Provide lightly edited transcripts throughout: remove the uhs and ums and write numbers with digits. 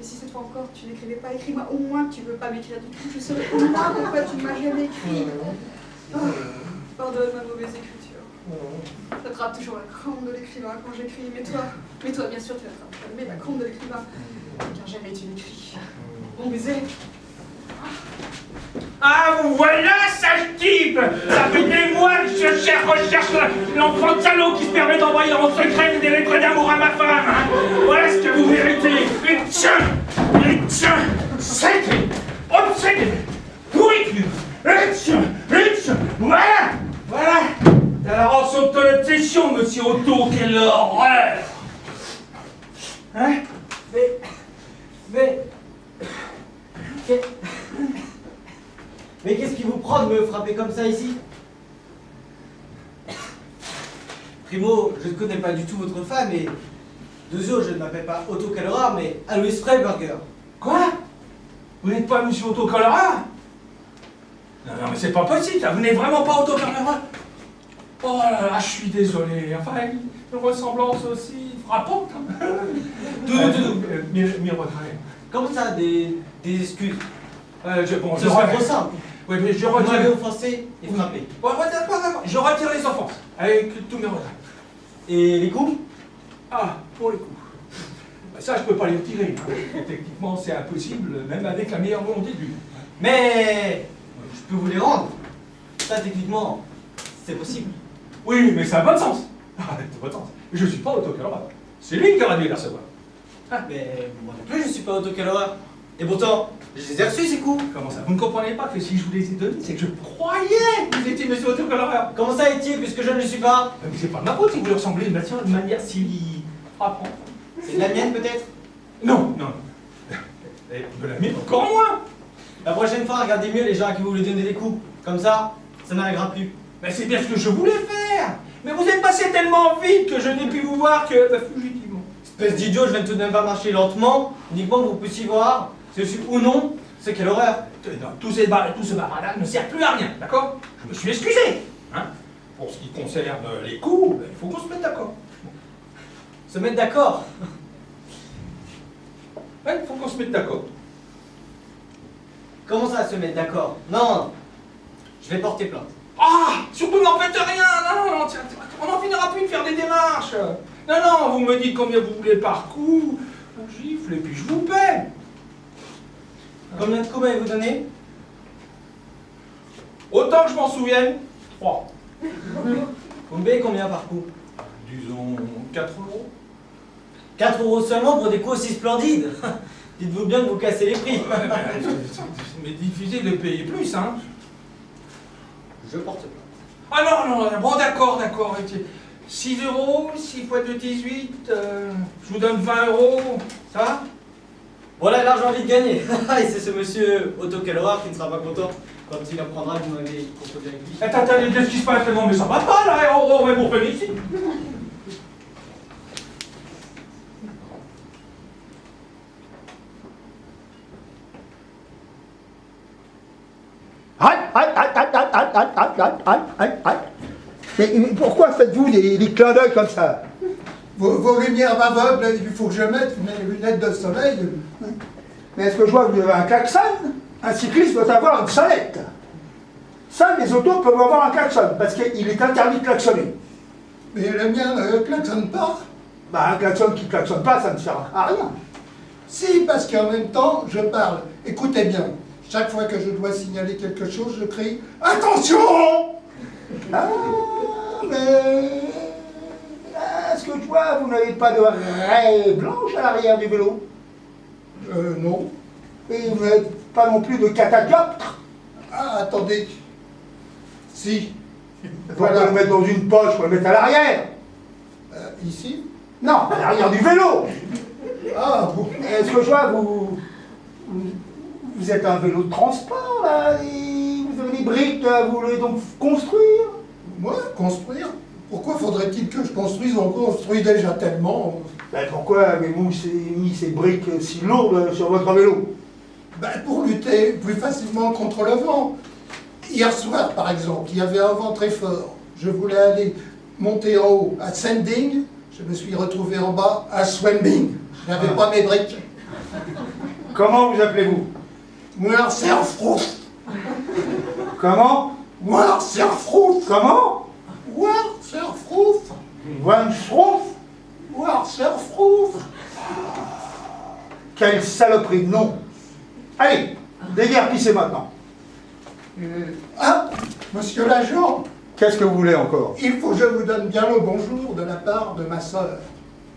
Mais si cette fois encore tu n'écrivais pas, écris-moi au moins que tu ne veux pas m'écrire du tout. Je saurais au moins pourquoi tu ne m'as jamais écrit. Oh, pardonne ma mauvaise écriture. J'attrape toujours la crampe de l'écrivain quand j'écris. Mais toi bien sûr tu n'attrapes jamais la crampe de l'écrivain. Car jamais tu n'écris. Bon baiser. Ah, vous voilà, sale type! Ça fait des mois que je recherche l'enfant salaud qui se permet d'envoyer en secret des lettres d'amour à ma femme, hein. Voilà ce que vous méritez! Une sacrée, obsédée, pourriture, voilà! Alors en son de session, monsieur Otto, quelle horreur! Hein? Mais qu'est-ce qui vous prend de me frapper comme ça ici? Primo, je ne connais pas du tout votre femme et... Deuxio, je ne m'appelle pas Otto Calora, mais Alois Freiberger. Quoi? Vous n'êtes pas monsieur Otto Calora? Non, mais c'est pas possible, ça. Vous n'êtes vraiment pas Otto Calora? Oh là là, je suis désolé. Enfin, une ressemblance aussi frappante. Mes regrets. Comme ça, des excuses. Ce serait trop simple. Oui, mais je Vous m'avez retire... offensé et frappé. Je retire les offenses, avec tous mes regrets. Et les coups? Ah, pour les coups. Bah, ça, je peux pas les retirer. Techniquement, c'est impossible, même avec la meilleure volonté du monde. Mais... je peux vous les rendre. Ça, techniquement, c'est possible. Oui, mais ça a pas de sens. Ah, ça n'a pas de sens. Je suis pas Otto Calora. C'est lui qui aurait dû les recevoir. Mais moi non plus, je suis pas Otto Calora. Et pourtant, je les ai reçus ces coups. Comment ça? Vous ne comprenez pas que si je vous les ai donnés, c'est que je croyais que vous étiez monsieur Otto Calora. Comment ça est-il, puisque je ne le suis pas? Mais c'est pas de ma faute si vous lui ressemblez de manière si frappante. C'est de la mienne, peut-être? Non. Et de la mienne, encore moins. La prochaine fois, regardez mieux les gens à qui vous voulez donner des coups. Comme ça n'arrivera plus. Mais c'est bien ce que je voulais faire. Mais vous êtes passé tellement vite que je n'ai pu vous voir que fugitivement. Espèce d'idiot, je viens tout de même pas marcher lentement, uniquement que vous puissiez voir si je suis ou non. C'est quelle horreur. Non, tout ce bavardage ne sert plus à rien, d'accord? Je me suis excusé. Hein? Pour ce qui concerne les coups, il faut qu'on se mette d'accord. Se mettre d'accord. Ouais, il faut qu'on se mette d'accord. Comment ça, se mettre d'accord? Non, je vais porter plainte. Ah! Surtout n'en faites rien! Non, tiens, on n'en finira plus de faire des démarches! Non, vous me dites combien vous voulez par coup, je gifle et puis je vous paie! Combien de coups m'avez-vous donné? Autant que je m'en souvienne, 3. Vous me payez combien par coup? Disons 4 euros. 4 euros seulement pour des coups aussi splendides. Dites-vous bien que vous cassez les prix. Mais difficile de payer plus, hein? Je porte plainte. Ah non, bon d'accord. 6 euros, 6 fois 2, 18, je vous donne 20 euros, ça va? Voilà l'argent vite gagné. Et c'est ce monsieur Otto Calora qui ne sera pas content quand il apprendra que vous m'avez proposé avec lui. Attendez, qu'est-ce qui se passe tellement? Mais ça va pas là, on va vous revenir ici. Mais pourquoi faites-vous des clins d'œil comme ça? Vos lumières m'aveuglent, il faut que je mette mes lunettes de soleil. Mais est-ce que je vois que vous avez un klaxon? Un cycliste doit avoir une sonnette. Ça, les autos peuvent avoir un klaxon, parce qu'il est interdit de klaxonner. Mais le mien ne klaxonne pas. Bah, un klaxon qui ne klaxonne pas, ça ne sert à rien. Si, parce qu'en même temps, je parle. Écoutez bien, chaque fois que je dois signaler quelque chose, je crie « Attention !» Ah, mais... Est-ce que toi, vous n'avez pas de raie blanche à l'arrière du vélo? Non. Et vous n'avez pas non plus de catadioptre? Ah, attendez. Si. Faut pas le mettre dans une poche, faut le mettre à l'arrière. Ici? Non, à l'arrière du vélo. Ah, bon. Est-ce que je vois, vous êtes un vélo de transport, là, et vous avez des briques, là, vous voulez donc construire? Moi, construire? Pourquoi faudrait-il que je construise? On construit déjà tellement. Ben pourquoi avez-vous mis ces briques si lourdes sur votre vélo? Ben, pour lutter plus facilement contre le vent. Hier soir, par exemple, il y avait un vent très fort. Je voulais aller monter en haut à Sending. Je me suis retrouvé en bas à Swembing. Je n'avais pas mes briques. Comment vous appelez-vous? Moi, c'est un frouf. Comment? Moi, c'est un frouf. Comment? Moi, c'est un frouf. Van Schroef? Moi, c'est un frouf. Quelle saloperie de nom! Allez, déguerpissez maintenant. Ah, monsieur l'agent, Qu'est-ce que vous voulez encore? il faut que je vous donne bien le bonjour de la part de ma sœur.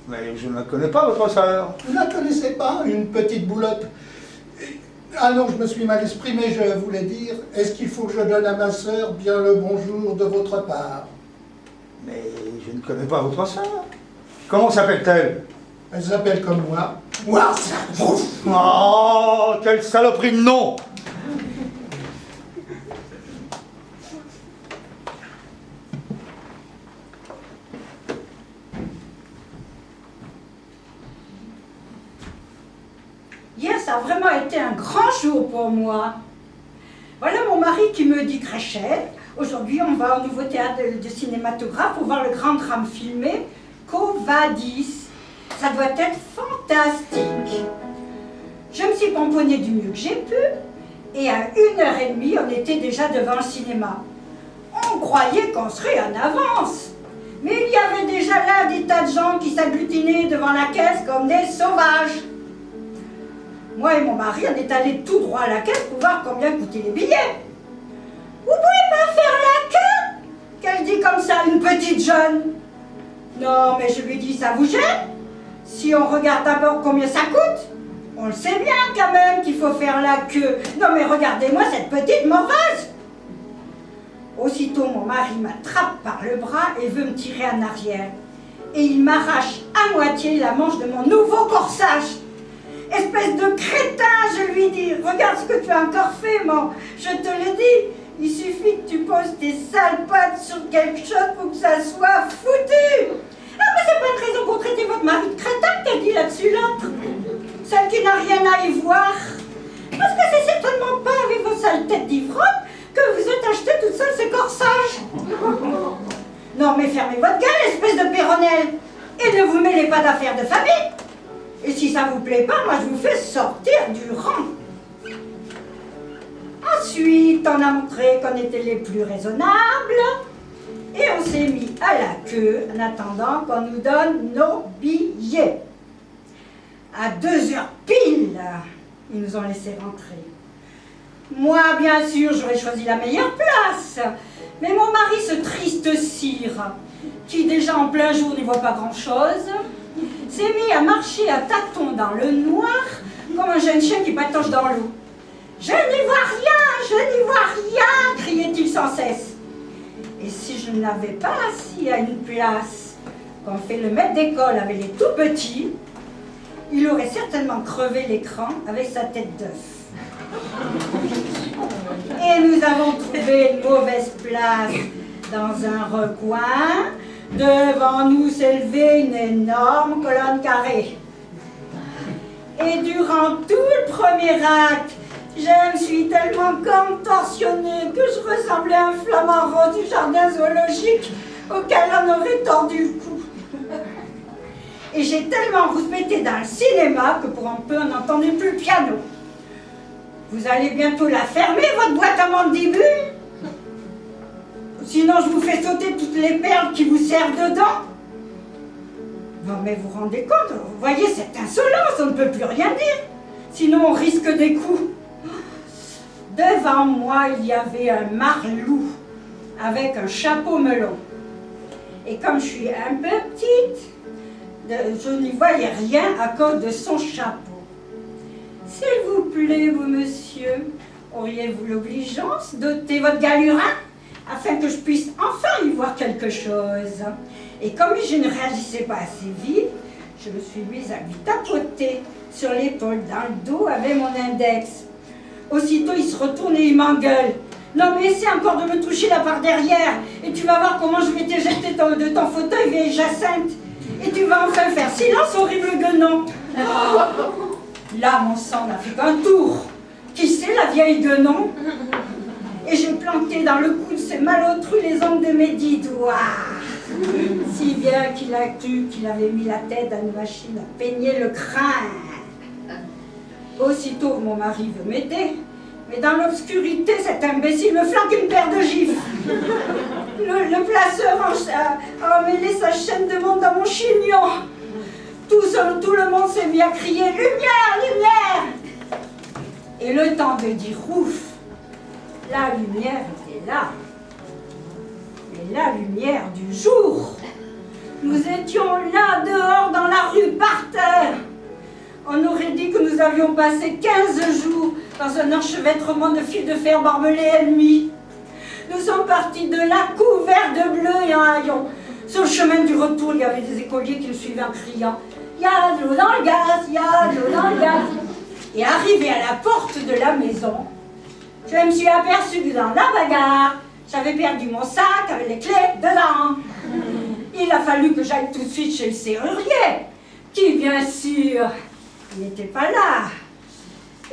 Mais je ne la connais pas, votre sœur. Vous ne la connaissez pas, une petite boulotte? Ah non, je me suis mal exprimé, je voulais dire, est-ce qu'il faut que je donne à ma sœur bien le bonjour de votre part? Mais je ne connais pas votre sœur. Comment s'appelle-t-elle? Elle s'appelle comme moi. Moi, c'est un frouf. Oh, quelle saloperie de nom! Hier, ça a vraiment été un grand jour pour moi. Voilà mon mari qui me dit Rachel, aujourd'hui on va au nouveau théâtre de cinématographe pour voir le grand drame filmé Quo Vadis. Ça doit être fantastique. Je me suis pomponnée du mieux que j'ai pu et à 1h30 on était déjà devant le cinéma. On croyait qu'on serait en avance. Mais il y avait déjà là des tas de gens qui s'agglutinaient devant la caisse comme des sauvages. Moi et mon mari, on est allés tout droit à la caisse pour voir combien coûtaient les billets. Vous pouvez pas faire la queue? Qu'elle dit comme ça, une petite jeune. Non, mais je lui dis, ça vous gêne? Si on regarde d'abord combien ça coûte, on le sait bien quand même qu'il faut faire la queue. Non mais regardez-moi cette petite mauvaise. Aussitôt, mon mari m'attrape par le bras et veut me tirer en arrière. Et il m'arrache à moitié la manche de mon nouveau corsage. Espèce de crétin, je lui dis, regarde ce que tu as encore fait, moi. Je te le dis, il suffit que tu poses tes sales pattes sur quelque chose pour que ça soit foutu. Ah, mais c'est pas une raison pour traiter votre mari de crétin que t'as dit là-dessus l'autre. Celle qui n'a rien à y voir. Parce que c'est certainement pas avec vos sales têtes d'ivrogne que vous êtes acheté toute seule ces corsages. Non, mais fermez votre gueule, espèce de péronnelle. Et ne vous mêlez pas d'affaires de famille. Et si ça vous plaît pas, moi je vous fais sortir du rang. Ensuite, on a montré qu'on était les plus raisonnables. Et on s'est mis à la queue en attendant qu'on nous donne nos billets. À 2h pile, ils nous ont laissé rentrer. Moi, bien sûr, j'aurais choisi la meilleure place. Mais mon mari, ce triste cire, qui déjà en plein jour n'y voit pas grand-chose, s'est mis à marcher à tâtons dans le noir, comme un jeune chien qui patauge dans l'eau. « Je n'y vois rien, je n'y vois rien !» criait-il sans cesse. Et si je ne l'avais pas assis à une place, comme fait le maître d'école avec les tout petits, il aurait certainement crevé l'écran avec sa tête d'œuf. Et nous avons trouvé une mauvaise place dans un recoin. Devant nous s'élevait une énorme colonne carrée. Et durant tout le premier acte, je me suis tellement contorsionnée que je ressemblais à un flamant rose du jardin zoologique auquel on aurait tordu le cou. Et j'ai tellement rouspété dans le cinéma que pour un peu on n'entendait plus le piano. Vous allez bientôt la fermer, votre boîte à mandibules? Sinon je vous fais sauter toutes les perles qui vous servent dedans. Non mais vous vous rendez compte, vous voyez cette insolence, on ne peut plus rien dire. Sinon on risque des coups. Devant moi, il y avait un marlou avec un chapeau melon. Et comme je suis un peu petite, je n'y voyais rien à cause de son chapeau. S'il vous plaît, vous monsieur, auriez-vous l'obligeance d'ôter votre galurin afin que je puisse enfin y voir quelque chose? Et comme je ne réagissais pas assez vite, je me suis mise à lui tapoter sur l'épaule, dans le dos, avec mon index. Aussitôt, il se retourne et il m'engueule. Non, mais essaie encore de me toucher là par derrière, et tu vas voir comment je vais t'éjecter de ton fauteuil, vieille Jacinthe. Et tu vas enfin faire silence, horrible guenon. Là, mon sang n'a fait qu'un tour. Qui c'est, la vieille guenon? Et j'ai planté dans le cou de ces malotrus les ongles de mes 10 doigts. Si bien qu'il a cru qu'il avait mis la tête à une machine à peigner le crâne. Aussitôt, mon mari veut m'aider, mais dans l'obscurité, cet imbécile me flanque une paire de gifles. Le placeur a emmêlé sa chaîne de montre dans mon chignon. Tout le monde s'est mis à crier « Lumière, lumière !» Et le temps de dire « Ouf !» la lumière était là. Mais la lumière du jour. Nous étions là, dehors, dans la rue, par terre. On aurait dit que nous avions passé 15 jours dans un enchevêtrement de fils de fer barbelés ennemis. Nous sommes partis de là, couverts de bleu et en haillons. Sur le chemin du retour, il y avait des écoliers qui nous suivaient en criant « Il y a de l'eau dans le gaz, il y a de l'eau dans le gaz !» Et arrivé à la porte de la maison, je me suis aperçue que dans la bagarre, j'avais perdu mon sac avec les clés dedans. Il a fallu que j'aille tout de suite chez le serrurier, qui, bien sûr, n'était pas là.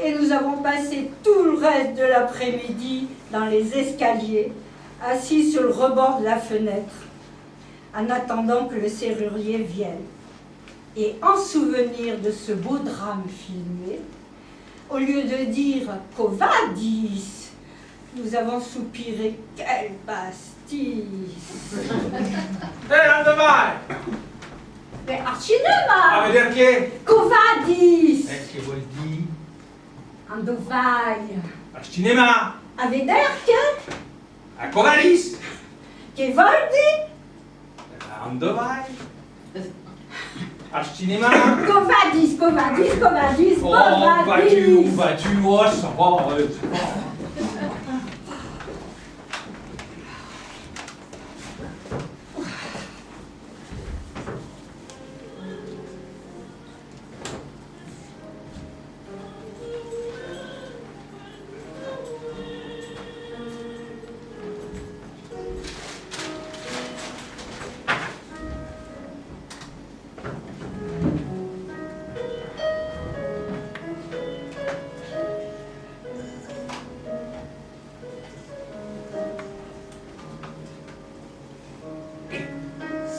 Et nous avons passé tout le reste de l'après-midi dans les escaliers, assis sur le rebord de la fenêtre, en attendant que le serrurier vienne. Et en souvenir de ce beau drame filmé, au lieu de dire « Covadis », nous avons soupiré « Quelle pastis !» dov'è? Al cinema! A vedere che? Covadis! Che vuol dire? Ando vai? Al cinema! A vederche? A Covadis! Che vuol dire? Ando vai? Al cinema! Covadis, Covadis, Covadis, Oh, Covadis! vas-tu, oh, ça va,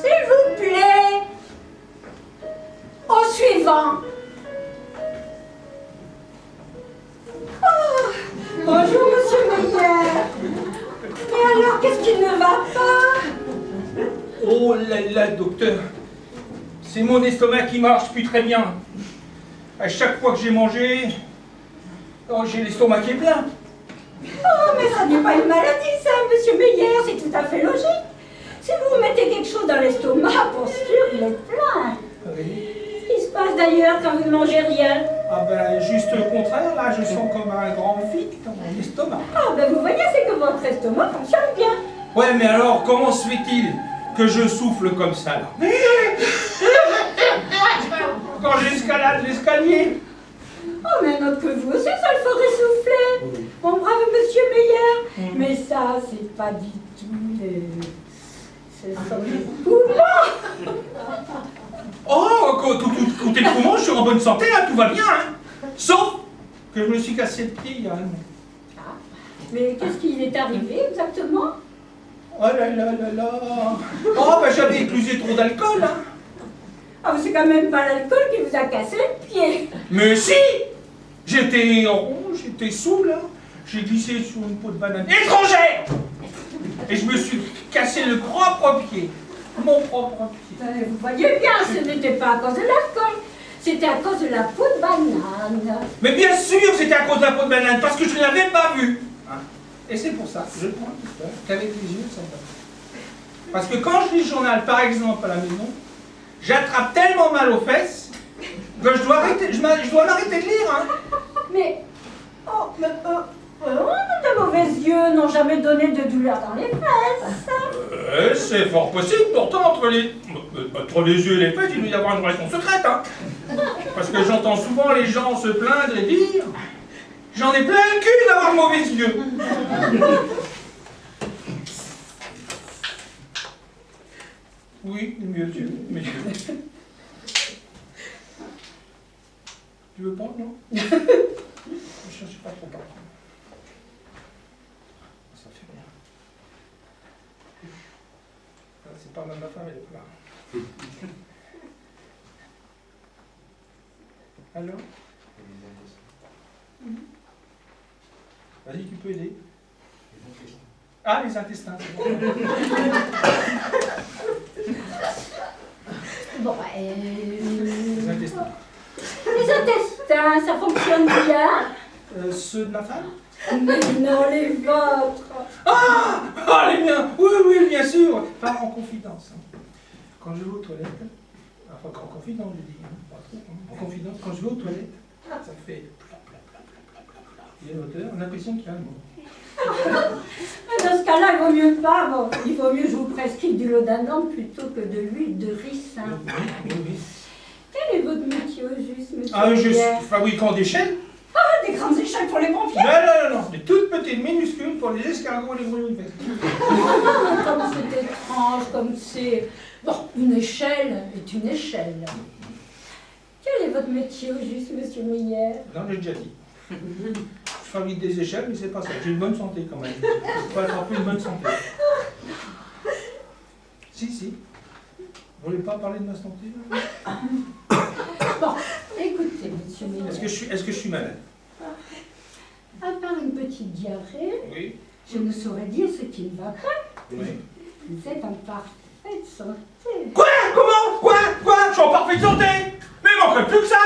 S'il vous plaît, au suivant. Oh, bonjour, monsieur Meyer. Mais alors, qu'est-ce qui ne va pas? Oh là là, docteur, c'est mon estomac qui marche plus très bien. À chaque fois que j'ai mangé, oh, j'ai l'estomac qui est plein. Oh, mais ça n'est pas une maladie, ça, monsieur Meyer, c'est tout à fait logique. Si vous mettez quelque chose dans l'estomac, pour sûr, il est plein. Oui. Qu'est-ce qui se passe d'ailleurs quand vous ne mangez rien? Ah ben, juste le contraire, là, je sens comme un grand vide dans mon estomac. Ah, ben vous voyez, c'est que votre estomac fonctionne bien. Ouais, mais alors, comment se fait-il que je souffle comme ça, là? Quand j'escalade l'escalier? Oh, mais un autre que vous aussi, ça le ferait souffler. Mon brave monsieur Meyer. Mais ça, c'est pas du tout les... Ce sont les poumons. Oh, côté poumon, je suis en bonne santé, là, tout va bien, hein. Sauf que je me suis cassé le pied il y a un an. Ah, mais qu'est-ce qui est arrivé exactement? Oh là là là là. Oh, ben j'avais éclusé trop d'alcool, hein. Ah, mais c'est quand même pas l'alcool qui vous a cassé le pied. Mais si! J'étais en rond, j'étais sous, là. J'ai glissé sur une peau de banane étrangère! Et je me suis cassé le propre pied. Mon propre pied. Vous voyez bien, ce n'était pas à cause de l'alcool. C'était à cause de la peau de banane. Mais bien sûr, c'était à cause de la peau de banane, parce que je ne l'avais pas vue. Hein? Et c'est pour ça, je prends un petit peu, qu'avec les yeux, ça va. Parce que quand je lis le journal, par exemple, à la maison, j'attrape tellement mal aux fesses que je dois m'arrêter de lire. Hein? Mais, de mauvais yeux n'ont jamais donné de douleur dans les fesses. C'est fort possible, pourtant, entre les yeux et les fesses, il doit y avoir une relation secrète. Hein? Parce que j'entends souvent les gens se plaindre et dire « J'en ai plein le cul d'avoir mauvais yeux !» Oui, mes yeux, mes yeux. Tu veux pas, non? Je ne cherche pas trop tard. Ça fait bien. C'est pas même ma femme, elle est pas là. Allô? Vas-y, tu peux aider. Ah, les intestins, c'est bon. Bon, Les intestins. les intestins, ça fonctionne bien? Ceux de ma femme? Mais non, les vôtres. Ah, les miens. Oui, oui, bien sûr. Enfin, en confidence. Quand je vais aux toilettes, enfin, en confidence, je dis, pas trop, en confidence, quand je vais aux toilettes, ça fait pla, pla, pla, pla, pla, pla, pla. Il y a une odeur, on a l'impression qu'il y a un mot. Dans ce cas-là, il vaut mieux pas. Bon, il vaut mieux que je vous prescrive du laudanum plutôt que de l'huile de ricin. Oui, oui. Quel est votre métier au juste, monsieur? Ah, je Molière? suis fabricant d'échelles. Ah, des grandes échelles pour les pompiers? Non, des toutes petites minuscules pour les escargots et les grenouilles vertes. Ah, comme c'est étrange, comme c'est... Bon, une échelle est une échelle. Quel est votre métier au juste, monsieur Molière? Non, j'ai déjà dit. Je fabrique des échelles, mais c'est pas ça. J'ai une bonne santé quand même. Il faut attraper une bonne santé. Si. Vous voulez pas parler de ma santé là? Bon, écoutez, monsieur Molière. Est-ce que je suis malade? À part une petite diarrhée, Oui. je ne saurais dire ce qui ne va pas. Oui. Vous êtes en parfaite santé. Quoi? Comment? Quoi? Je suis en parfaite santé? Mais il manquerait plus que ça!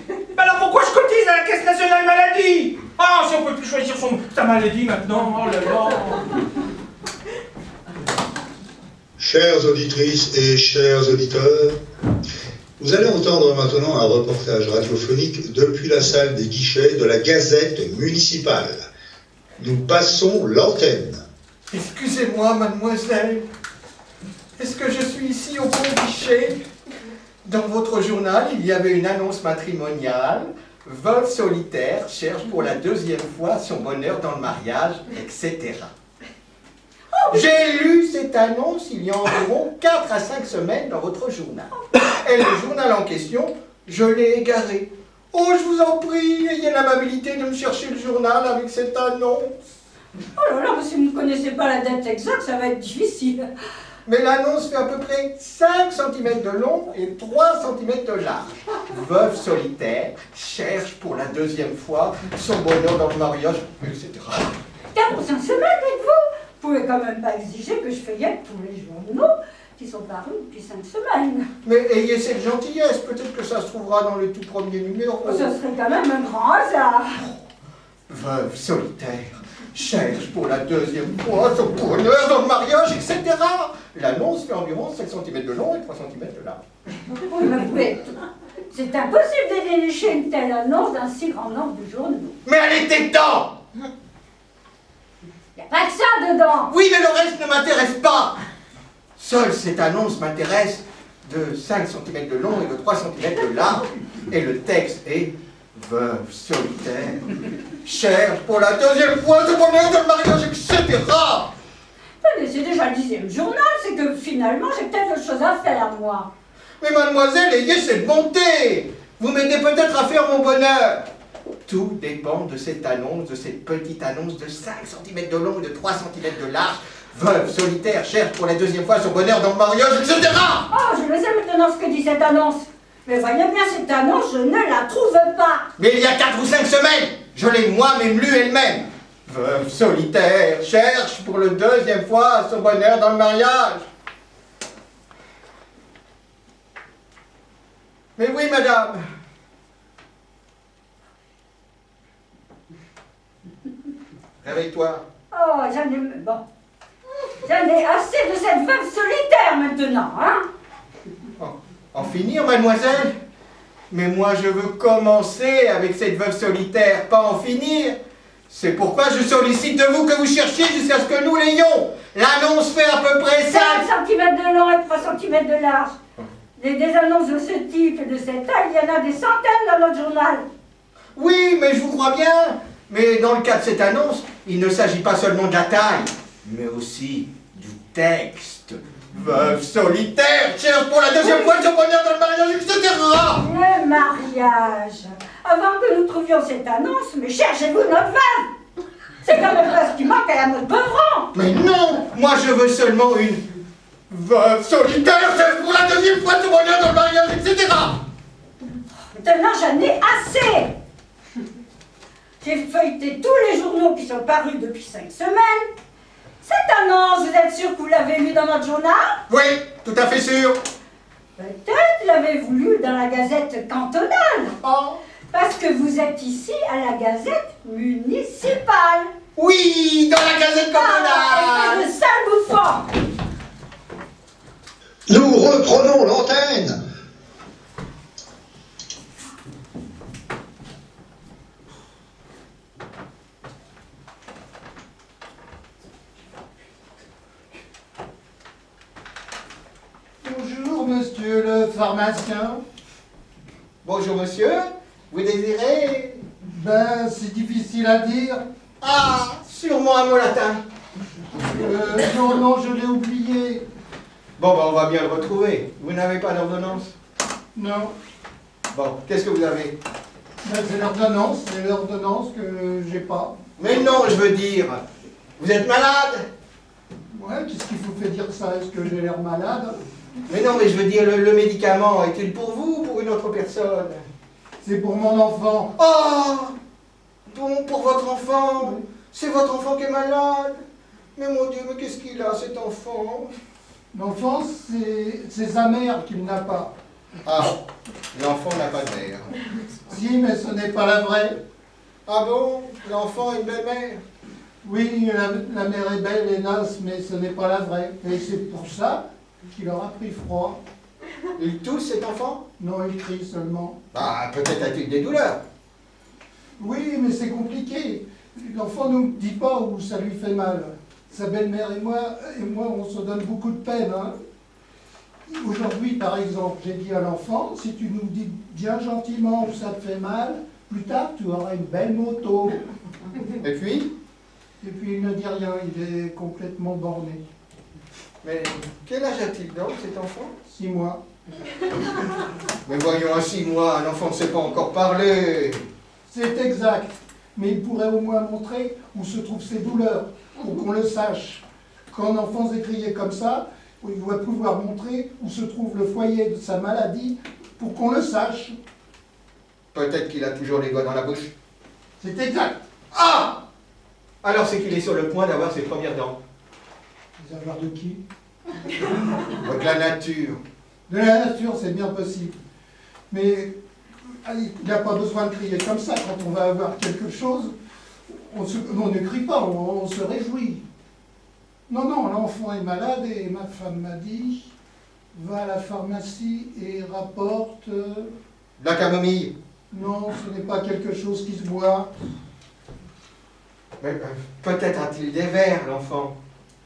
Ben alors pourquoi je cotise à la Caisse nationale maladie? Ah, si on peut plus choisir sa maladie maintenant, oh là là! Chères auditrices et chers auditeurs, vous allez entendre maintenant un reportage radiophonique depuis la salle des guichets de la Gazette municipale. Nous passons l'antenne. Excusez-moi, mademoiselle. Est-ce que je suis ici au bon guichet? Dans votre journal, il y avait une annonce matrimoniale. Veuve solitaire cherche pour la deuxième fois son bonheur dans le mariage, etc. J'ai lu cette annonce il y a environ 4 à 5 semaines dans votre journal. Et le journal en question, je l'ai égaré. Oh, je vous en prie, ayez l'amabilité de me chercher le journal avec cette annonce. Oh là là, mais si vous ne connaissez pas la date exacte, ça va être difficile. Mais l'annonce fait à peu près 5 cm de long et 3 cm de large. Veuve solitaire cherche pour la deuxième fois son bonheur dans le mariage, etc. 4 ou 5 semaines, dites-vous? Vous pouvez quand même pas exiger que je feuillette tous les journaux qui sont parus depuis 5 semaines. Mais ayez cette gentillesse, peut-être que ça se trouvera dans les tout premiers numéros. Ce serait quand même un grand hasard. Veuve solitaire cherche pour la deuxième fois son bonheur dans le mariage, etc. L'annonce fait environ 5 cm de long et 3 cm de large. Oui, mais oui, c'est impossible de dénicher une telle annonce d'un si grand nombre de journaux. Mais elle était dedans! Il n'y a pas que ça dedans. Oui, mais le reste ne m'intéresse pas. Seule cette annonce m'intéresse de 5 cm de long et de 3 cm de large. Et le texte est « Veuve solitaire cherche pour la deuxième fois son bonheur dans le mariage, etc. » Mais c'est déjà le 10e journal, c'est que finalement j'ai peut-être autre chose à faire, moi. Mais mademoiselle, ayez cette bonté. Vous m'aidez peut-être à faire mon bonheur. Tout dépend de cette annonce, de cette petite annonce de 5 cm de long et de 3 cm de large. Veuve solitaire cherche pour la deuxième fois son bonheur dans le mariage, etc. Oh, je le sais maintenant ce que dit cette annonce. Mais voyez bien, cette annonce, je ne la trouve pas. Mais il y a 4 ou 5 semaines, je l'ai moi-même lue elle-même. Veuve solitaire cherche pour la deuxième fois son bonheur dans le mariage. Mais oui, madame. Réveille-toi. Oh, j'en ai assez de cette veuve solitaire maintenant, hein. En finir, mademoiselle? Mais moi, je veux commencer avec cette veuve solitaire, pas en finir. C'est pourquoi je sollicite de vous que vous cherchiez jusqu'à ce que nous l'ayons. L'annonce fait à peu près 5 cm de long et 3 cm de large. Des annonces de ce type et de cette taille, il y en a des centaines dans notre journal. Oui, mais je vous crois bien. Mais dans le cas de cette annonce, il ne s'agit pas seulement de la taille, mais aussi du texte. Veuve solitaire cherche pour la deuxième fois son bonheur dans le mariage, etc. Le mariage. Avant que nous trouvions cette annonce, mais cherchez-vous notre veuve. C'est quand même pas ce qui manque à notre beuvron. Mais non, moi je veux seulement une veuve solitaire cherche pour la deuxième fois son bonheur dans le mariage, etc. Maintenant, j'en ai assez. J'ai feuilleté tous les journaux qui sont parus depuis 5 semaines. Cette annonce, vous êtes sûr que vous l'avez lue dans notre journal? Oui, tout à fait sûr. Peut-être l'avez-vous lu dans la Gazette cantonale. Oh. Parce que vous êtes ici à la Gazette municipale. Oui, dans la Gazette cantonale. Espèce de sale bouffon. Nous reprenons l'antenne. Bonjour, monsieur le pharmacien. Bonjour monsieur, vous désirez? Ben, c'est difficile à dire. Ah, sûrement un mot latin. Non, je l'ai oublié. Bon, ben on va bien le retrouver. Vous n'avez pas d'ordonnance? Non, Bon, qu'est-ce que vous avez? ben, c'est l'ordonnance que j'ai pas. Mais non, je veux dire, vous êtes malade? Ouais, qu'est-ce qui vous fait dire ça? Est-ce que j'ai l'air malade? Mais non, mais je veux dire, le médicament est-il pour vous ou pour une autre personne? C'est pour mon enfant. Oh! Bon, pour votre enfant? C'est votre enfant qui est malade? Mais mon Dieu, mais qu'est-ce qu'il a, cet enfant? L'enfant, c'est sa mère qui ne l'a pas. Ah, l'enfant n'a pas de mère. Si, mais ce n'est pas la vraie. Ah bon? L'enfant a une belle-mère? Oui, la mère est belle, hélas, mais ce n'est pas la vraie. Et c'est pour ça qu'il aura pris froid. Il tousse, cet enfant? Non, il crie seulement. Ah, peut-être a-t-il des douleurs. Oui, mais c'est compliqué. L'enfant ne nous dit pas où ça lui fait mal. Sa belle-mère et moi, on se donne beaucoup de peine. Hein. Aujourd'hui, par exemple, j'ai dit à l'enfant, si tu nous dis bien gentiment où ça te fait mal, plus tard, tu auras une belle moto. Et puis? Et puis, il ne dit rien, il est complètement borné. Mais quel âge a-t-il donc, cet enfant? 6 mois. Mais voyons, à 6 mois, un enfant ne sait pas encore parler. C'est exact. Mais il pourrait au moins montrer où se trouvent ses douleurs, pour qu'on le sache. Quand un enfant s'écriait comme ça, il doit pouvoir montrer où se trouve le foyer de sa maladie, pour qu'on le sache. Peut-être qu'il a toujours les doigts dans la bouche. C'est exact. Ah! Alors c'est qu'il est sur le point d'avoir ses premières dents. Les avoir de qui? De la nature. De la nature, c'est bien possible. Mais il n'a pas besoin de crier comme ça. Quand on va avoir quelque chose, on ne crie pas, on se réjouit. Non, l'enfant est malade et ma femme m'a dit, va à la pharmacie et rapporte... De la camomille. Non, ce n'est pas quelque chose qui se boit. Mais peut-être a-t-il des vers, l'enfant.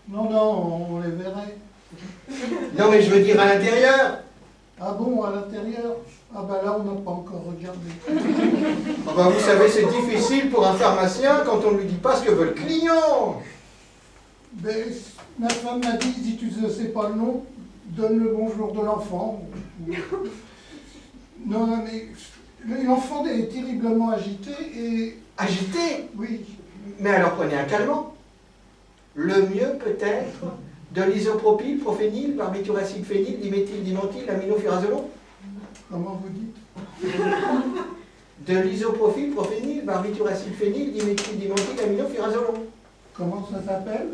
Non, on les verrait. Non, mais je veux dire à l'intérieur. Ah bon, à l'intérieur? Ah ben là, on n'a pas encore regardé. Ah ben, vous savez, c'est difficile pour un pharmacien quand on ne lui dit pas ce que veut le client. Ben, ma femme m'a dit, si tu ne sais pas le nom, donne le bonjour de l'enfant. Non, mais l'enfant est terriblement agité et... Agité? Oui. Mais alors prenez un calmant. Le mieux peut-être de l'isopropyl, prophénil, barbituracyl phényl, diméthyl, dimentyl, aminofurazolon. Comment vous dites? De l'isopropyl, prophénil, barbituracyl phényl, diméthyl, dimentyl, aminofurazolon. Comment ça s'appelle?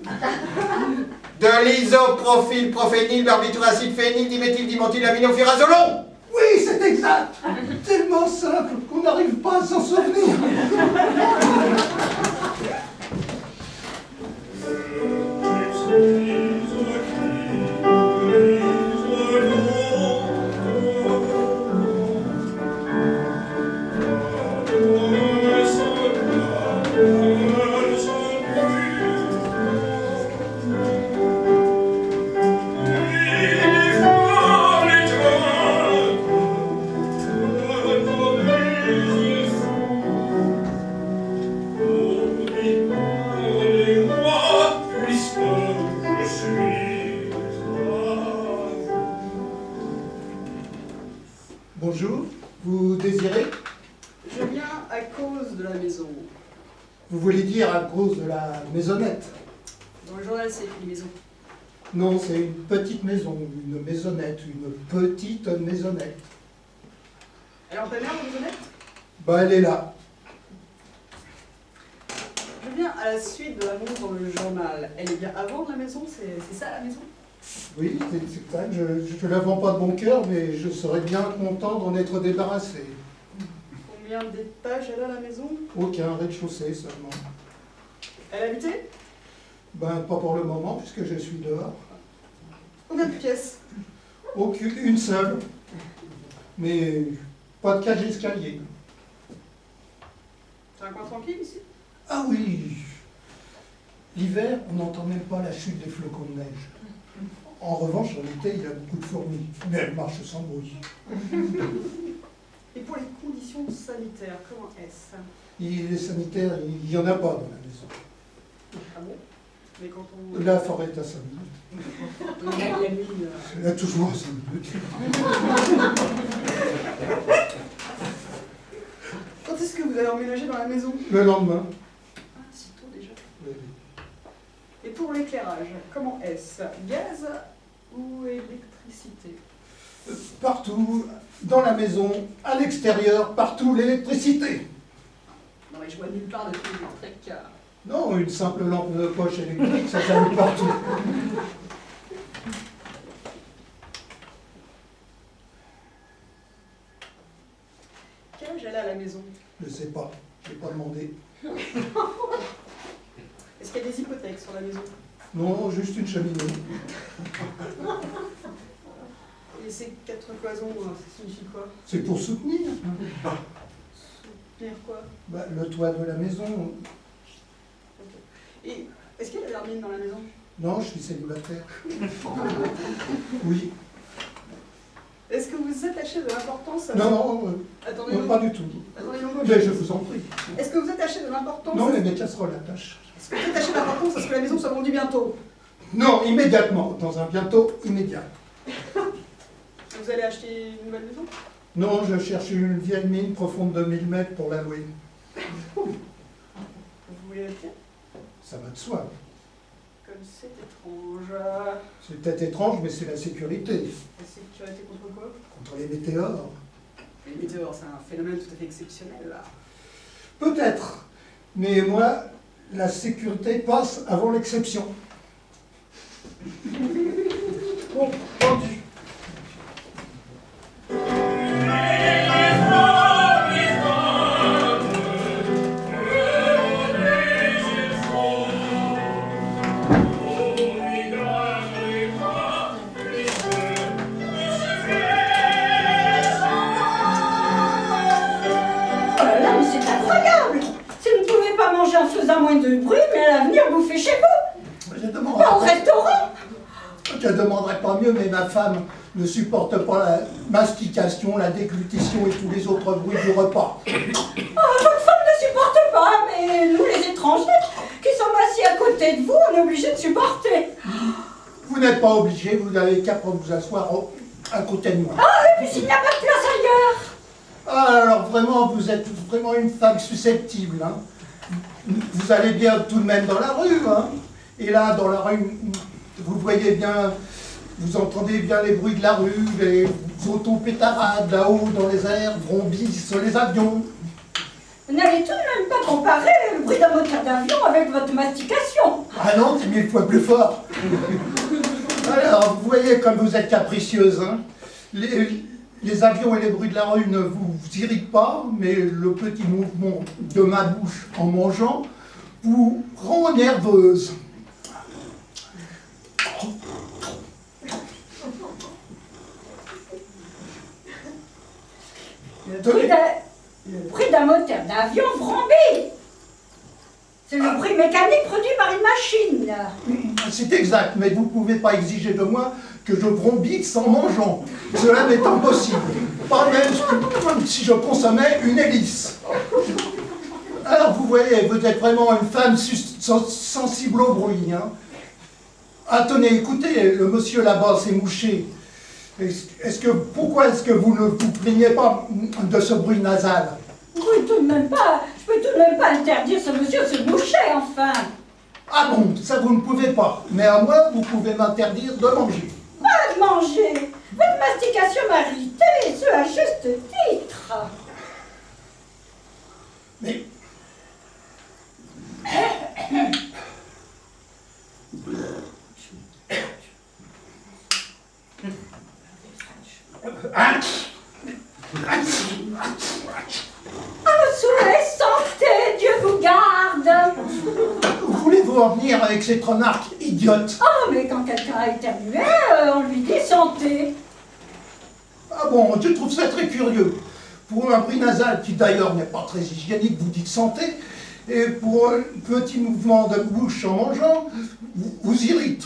De l'isopropyl, prophénil, barbituracyl phényl, diméthyl, dimentyl, aminofurazolon. Oui, c'est exact. Tellement simple qu'on n'arrive pas à s'en souvenir. Bonjour, vous désirez? Je viens à cause de la maison. Vous voulez dire à cause de la maisonnette? Dans le journal, c'est écrit une maison. Non, c'est une petite maison, une maisonnette, une petite maisonnette. Elle est en plein air, la maisonnette? Bah, elle est là. reviens à la suite de l'annonce dans le journal. Elle est bien avant la maison, c'est ça la maison? Oui, c'est ça. Je ne la vends pas de bon cœur, mais je serais bien content d'en être débarrassé. Combien d'étages elle a la maison? Aucun rez-de-chaussée seulement. Elle habitait? Ben, pas pour le moment, puisque je suis dehors. Combien de pièces? Aucune, une seule. Mais pas de cage d'escalier. C'est un coin tranquille ici? Ah oui. L'hiver, on n'entend même pas la chute des flocons de neige. En revanche, en été, il y a beaucoup de fourmis. Mais elles marchent sans bruit. Et pour les conditions sanitaires, comment est-ce? Les sanitaires, il n'y en a pas dans la maison. Ah bon? Mais quand on... La forêt est à 5 minutes. La nuit... Elle est toujours à 5 minutes. Quand est-ce que vous allez emménager dans la maison? Le lendemain. Ah, si tôt déjà. Oui. Et pour l'éclairage, comment est-ce? Gaz ou électricité? Partout, dans la maison, à l'extérieur, partout, l'électricité. Non mais je vois nulle part de fil électrique. Non, une simple lampe de poche électrique, ça s'allume partout. Quel âge elle a à la maison? Je sais pas, je n'ai pas demandé. Est-ce qu'il y a des hypothèques sur la maison? Non, juste une cheminée. Et ces 4 cloisons, ça signifie quoi? C'est pour soutenir. Soutenir quoi? Bah, le toit de la maison. Et est-ce qu'il y a de la vermine dans la maison? Non, je suis célibataire. Oui. Est-ce que vous attachez de l'importance à... Non, non, Attendez, non, pas du tout. Attendez, Mais je vous en prie. Est-ce que vous attachez de l'importance... Non, mais mes casseroles attachent. Est-ce que vous attachez de l'importance à ce que la maison soit vendue bientôt? Non, immédiatement, dans un bientôt immédiat. Vous allez acheter une nouvelle maison? Non, je cherche une vieille mine profonde de 1000 mètres pour la louer. Vous voulez l'acheter? Ça va de soi. Comme c'est étrange. C'est peut-être étrange, mais c'est la sécurité. La sécurité contre quoi? Contre les météores. Les météores, c'est un phénomène tout à fait exceptionnel, là. Peut-être. Mais moi, la sécurité passe avant l'exception. Bon, vendu. En faisant moins de bruit, mais à l'avenir, bouffez chez vous. Je demanderai Pas au restaurant. Je ne demanderai pas mieux, mais ma femme ne supporte pas la mastication, la déglutition et tous les autres bruits du repas. Oh, votre femme ne supporte pas, mais nous, les étrangers, qui sommes assis à côté de vous, on est obligés de supporter. Vous n'êtes pas obligé, vous n'avez qu'à vous asseoir à côté de moi. Ah, et puis s'il n'y a pas de place ailleurs. Ah, alors vraiment, vous êtes vraiment une femme susceptible, hein. Vous allez bien tout de même dans la rue, hein. Et là, dans la rue, vous voyez bien, vous entendez bien les bruits de la rue, les autos pétarades là-haut dans les airs, vrombissent les avions. Vous n'allez tout de même pas comparer le bruit d'un moteur d'avion avec votre mastication. Ah non, c'est 1000 fois plus fort. Alors, vous voyez comme vous êtes capricieuse, hein. Les avions et les bruits de la rue ne vous irritent pas, mais le petit mouvement de ma bouche en mangeant vous rend nerveuse. Le bruit d'un moteur d'avion vrombit. C'est le bruit mécanique produit par une machine. C'est exact, mais vous ne pouvez pas exiger de moi que je vrombisse en mangeant. Cela m'est impossible. Pas même si je consommais une hélice. Alors vous voyez, vous êtes vraiment une femme sensible au bruit, hein. Ah tenez, écoutez, le monsieur là-bas s'est mouché. Pourquoi est-ce que vous ne vous plaignez pas de ce bruit nasal? Je peux tout de même pas interdire ce monsieur de se moucher, enfin. Ah bon, ça vous ne pouvez pas. Mais à moi, vous pouvez m'interdire de manger. Pas de manger. Votre mastication m'a irrité, et ce à juste titre. Mais souhait, santé, Dieu vous garde. Où voulez-vous en venir avec cette remarque idiote? Oh, mais quand quelqu'un a éternué, on lui dit santé. Ah bon, je trouve ça très curieux. Pour un bruit nasal qui d'ailleurs n'est pas très hygiénique, vous dites santé, et pour un petit mouvement de bouche en mangeant, vous irrite.